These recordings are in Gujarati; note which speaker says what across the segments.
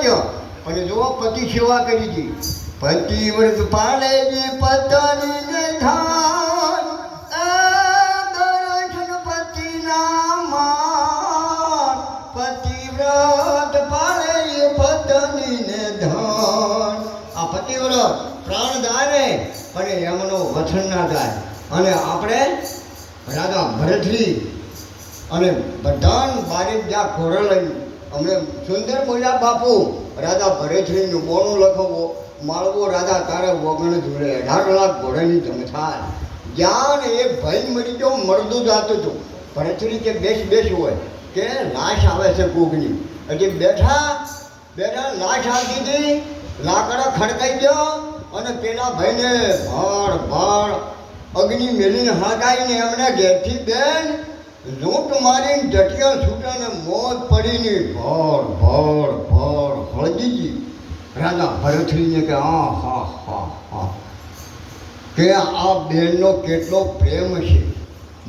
Speaker 1: ગયો અને જો પતિ સેવા કરી હતી. પતિવ્રત પાડે જે પત્નીને ધાન, દર્શન પતિના માન. પતિવ્રત પાડે જે પત્નીને ધાન. આ પતિવ્રત પ્રાણ દાને અને એમનો વચન ના થાય. અને આપણે રાજા ભરતજી અને બધાન બારે જ્યાં ખોરલ લઈ અમને સુંદર બોલ્યા બાપુ. રાજા ભરતજીનું બોનું લખવો માળવો રાજા તારે વગણ જોડે 18 લાખ ઘોડાની જમથાર. જ્યાં એક ભાઈ મરી ગયો મરદું જાતું હતું. ભરતજી કે બેસ હોય કે લાશ આવે છે કોકની. હજી બેઠા લાશ આવતી હતી. લાકડા ખડકાઈ ગયો અને પેલા ભાઈને ભાળ અગ્નિ મેલીને હળગાઈને એમને ઘેરથી બેન લૂંટ મારીને ઢટિયા છૂટાને મોત પડીને ભળ હળગી. રાજા ભરતજીને કે હા કે આ બેનનો કેટલો પ્રેમ છે.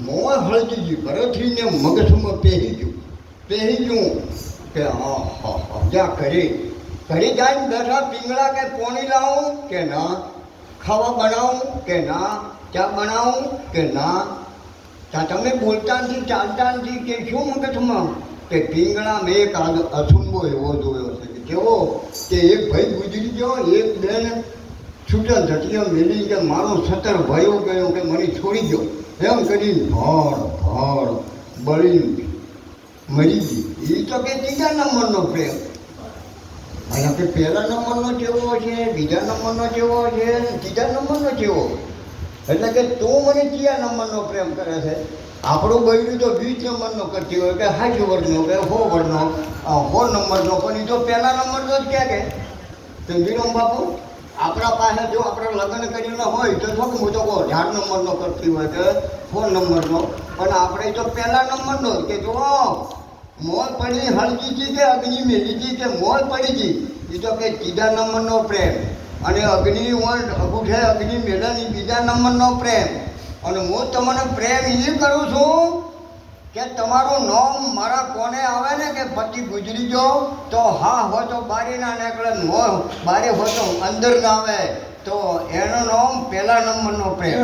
Speaker 1: મોં હળગી. ભરતજીને મગજમાં પહેરી ગયું કે હા જ્યાં ઘરે જઈને બેઠા. પીંગળા કે પોણી લાવું કે ના, ખાવા બનાવું કે ના, ચા બનાવું કે ના. ત્યાં તમે બોલતા નથી, ચાલતા નથી કે શું મગજમાં? કે પીંગળા મેં એક અસુંબો એવો જોયો છે કે કેવો કે એક ભાઈ ગુજરી ગયો, એક બેન છૂટા ઝટિયા મેલી કે મારો સતર ભયો ગયો કે મને છોડી ગયો એમ કરીને ભળ બળી મરી ગઈ. એ તો કે ત્રીજા નંબરનો પ્રેમ. અને કે પહેલા નંબરનો કેવો છે, બીજા નંબરનો કેવો છે, ત્રીજા નંબરનો કેવો. એટલે કે તું મને કયા નંબરનો પ્રેમ કરે છે? આપણું બૈરું તો 20 નંબરનો કરતી હોય કે 60 વર્ષનો કે 100 વર્ષનો 100 નંબરનો. પણ એ તો પહેલા નંબરનો જ ક્યાં કે વિરમ બાપુ આપણા પાસે જો આપણે લગ્ન કરીને હોય તો શું હું તો કહું 18 નંબરનો કરતી હોય કે 100 નંબરનો. પણ આપણે તો પહેલા નંબરનો કે જો મોર પડી હળગી હતી કે અગ્નિ મેલી હતી કે મોર પડી હતી. એ તો કે ત્રીજા નંબરનો પ્રેમ. અને અગ્નિ અગુઠે અગ્નિ મેળાની બીજા નંબરનો પ્રેમ. અને હું તમને પ્રેમ એ કરું છું કે તમારું નામ મારા કોને આવે ને કે પતિ ગુજરી ગયો તો હા હોય તો બારી ના નીકળે, બારે હોય તો અંદર ના આવે તો એનું નામ પહેલા નંબરનો પ્રેમ.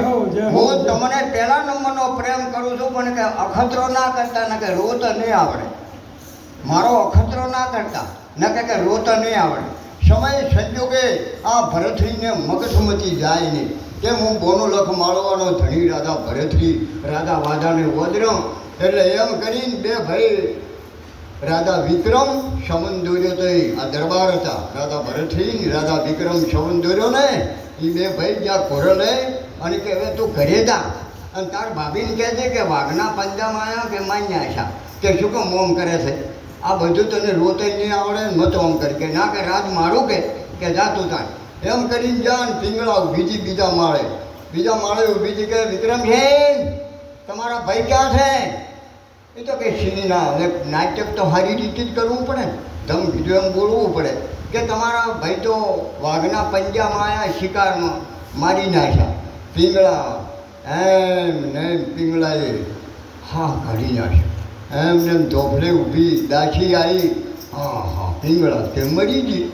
Speaker 1: હું તમને પહેલા નંબરનો પ્રેમ કરું છું. પણ કે અખતરો ના કરતા ને કે રોત નહીં આવડે. મારો અખતરો ના કરતા ન કે રોત નહીં આવડે. સમય સંજોગે આ ભરતજીને મગજમાંથી જાય નહીં. કેમ હું બોનો લખ માળવાનો ધણી રાજા ભરતજી રાજા વાજાને વજ્રમ. એટલે એમ કરીને બે ભાઈ રાજા વિક્રમ શવન દોર્યો તો આ દરબાર હતા રાજા ભરતજી રાજા વિક્રમ શવન દોર્યો ને એ બે ભાઈ જ્યાં ખોરલે અને કે હવે તું ઘરે જા. અને તાર ભાભીને કહે છે કે વાઘના પંજામાં આવ્યા કે માન્યા આશા કે શું કેમ મોમ કરે છે? આ બધું તને રોતાઈ નહીં આવડે મતો આમ કરી કે ના કે રાત મારું કે જાતું તાર એમ કરીને જાન. પીંગળા બીજા માળે ઊભી છે કે વિક્રમ છે તમારા ભાઈ ક્યાં છે? એ તો કે સિંહના હવે નાટક તો સારી રીતે જ કરવું પડે ને, ધમ કીધું એમ બોલવું પડે કે તમારા ભાઈ તો વાઘના પંજામાં આવ્યા, શિકારમાં મારી નાખ્યા. પીંગળા એમ પીંગળાએ હા કાઢી નાખ્યા. એમને ધોફલે ઊભી દાછી આવી. હા પીંગળા કે મરી ગઈ.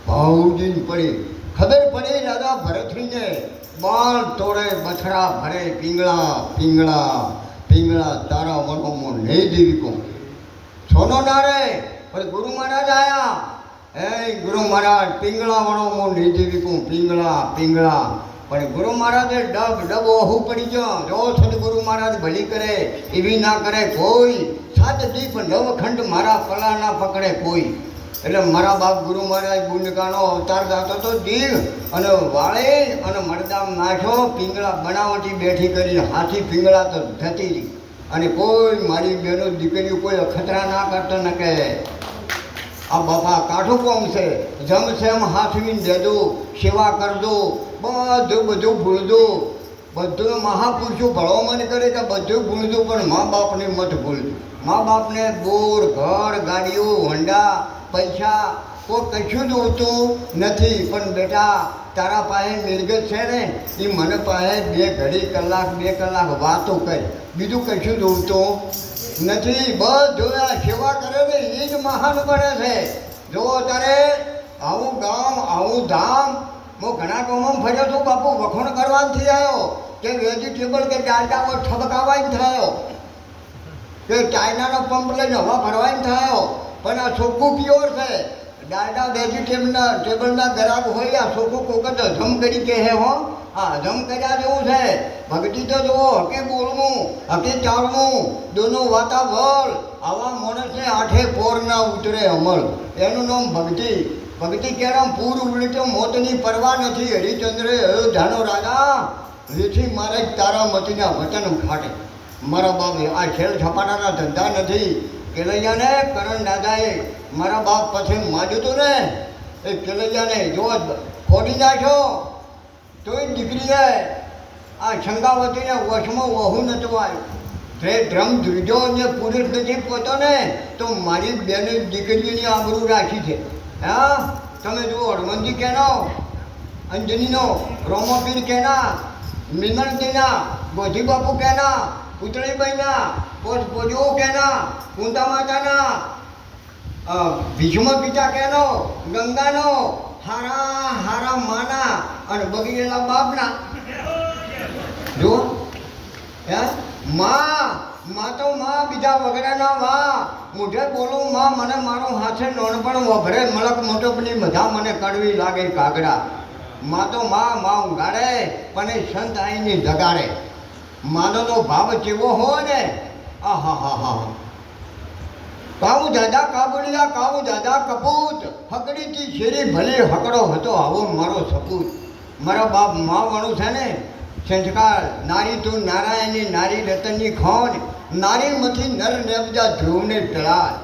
Speaker 1: ભાવજીને પડી ખબર પડી રાજા ભરતજીને. બાળ તોડે બથડા ભરે પીંગળા તારા મનોમાં નહીં દેવી કહું સોનો ના રે. પણ ગુરુ મહારાજ આયા. ગુરુ મહારાજ પીંગળા મનોમાં નહીં દેવી કહું પીંગળા. પણ ગુરુ મહારાજે ડબ ઓહું પડી ગયો. જો સદગુરુ મહારાજ ભલી કરે એવી ના કરે કોઈ. 7 દીપ 9 ખંડ મારા પલા ના પકડે કોઈ. એટલે મારા બાપ ગુરુ મહારાજ બુંડકાનો અવતાર ગાતો હતો દીવ અને વાળે અને મરદામ નાખ્યો. પીંગળા બનાવટી બેઠી કરીને હાથી પીંગળા તો થતી રહી. અને કોઈ મારી બહેનો દીકરીઓ કોઈ અખતરા ના કરતો ન કહે આ બાપા કાઠું કોમ છે જમ છે એમ હાથવીને દેજો સેવા કરજો બધું ભૂલજો. બધું મહાપુરુષો ભળવામાં કરે કે બધું ભૂલજો પણ મા બાપને મત ભૂલજો. મા બાપને બોર ઘર ગાડીઓ હોન્ડા પૈસા કોઈ કશું જોતું નથી. પણ બેટા તારા પાસે મિલકત છે ને એ મને પાસે 2 કલાક વાતો કરી બીજું કશું જોતું નથી. બધું આ સેવા કરે ને એ જ મહાન બને છે. જો તારે મોટું ધામ હું ઘણા ગામમાં ફર્યો છું બાપુ વખોણ કરવાથી આવ્યો કે વેજીટેબલ કે ડાંડા ઠબકાવાય થયો કે ચાઇનાનો પંપ લઈને હવા ભરવાય થયો પણ આ ચોખ્ખું પ્યોર છે ડાંડા વેજીટેબલના ગ્રાહક હોય આ ચોખ્ખું કોક જ હજમ કરી કે હે હો આ હજમ કર્યા જેવું છે ભક્તિ તો જુઓ હકે બોલવું હકે ચાલવું દોનો વાતાવળ આવા માણસને આઠે પોર ના ઉતરે અમલ એનું નામ ભક્તિ ભક્તિ કેરમ પૂર ઉલટો મોતની પરવા નથી હરિચંદ્રે અયોધ્યાનો રાજા વેથી મારે તારા મતીના વચન ખાટે મારા બાપ આ ખેલ છપાટાના ધંધા નથી કેલૈયાને કરણ દાદાએ મારા બાપ પછી માજ્યું હતું ને એ કેલૈયાને જો ખોડી નાખ્યો તોય દીકરીએ આ શંગાવતીને વશમાં વહુ નતું આવ્યું જે ડ્રમ ધ્રુજો ને પુરુષ નથી પોતો ને તો મારી બેને દીકરીઓની આબરૂ રાખી છે હા તમે જુઓ હળવંતી કેનો અંજનીનો રોમોપીર કેના મિનલજીના ગોધી બાપુ કેના પુતળીબાઈના પોજો કેના કુંતા માતાના ભીષ્મ પિતા કેનો ગંગાનો હારા હારા માના અને બગીરેલા બાપના જો હે માં તો માં બીજા વગેરેના માં મોઢે બોલું માં મને મારો હાથે નોનપણ વભરે મલક મોટપની બધા મને કડવી લાગે કાગડા માં તો માં ઊંઘાડે પણ એ સંત આઈને જગાડે માનો ભાવ કેવો હોય ને આહા હા હા કાવું દાદા કાબુલિયા કાવું દાદા કપૂત હકડીથી શેરી ભલે હકડો હતો આવો મારો સપૂત મારા બાપ માં વાળું છે ને સંસ્કાર નારી તું નારાયણની નારી રતનની ખોન નારીમાંથી નર નેબજા ધ્રુવને ટળાય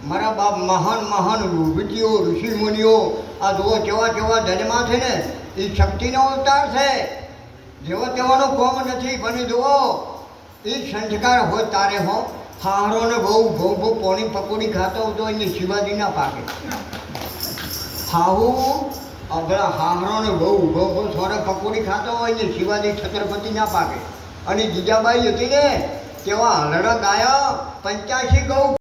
Speaker 1: મારા બાપ મહાન મહાન વિધિઓ ઋષિમુનિઓ આ જુઓ કેવા કેવા જન્મા છે ને એ શક્તિનો અવતાર છે જેવો તેવાનો કોમ નથી પણ જુઓ એ સંસ્કાર હોય તારે હો હારોને બહુ બહુ પોણી પકોડી ખાતો હતો એને શિવાજી ના પાકે હાહુ આપણા હાહરોને બહુ સોરે પકોડી ખાતો હોય ને શિવાજી છત્રપતિ ના પાકે અને જીજાબાઈ હતી ને તેવા હલડા ગાયા 85 ગૌ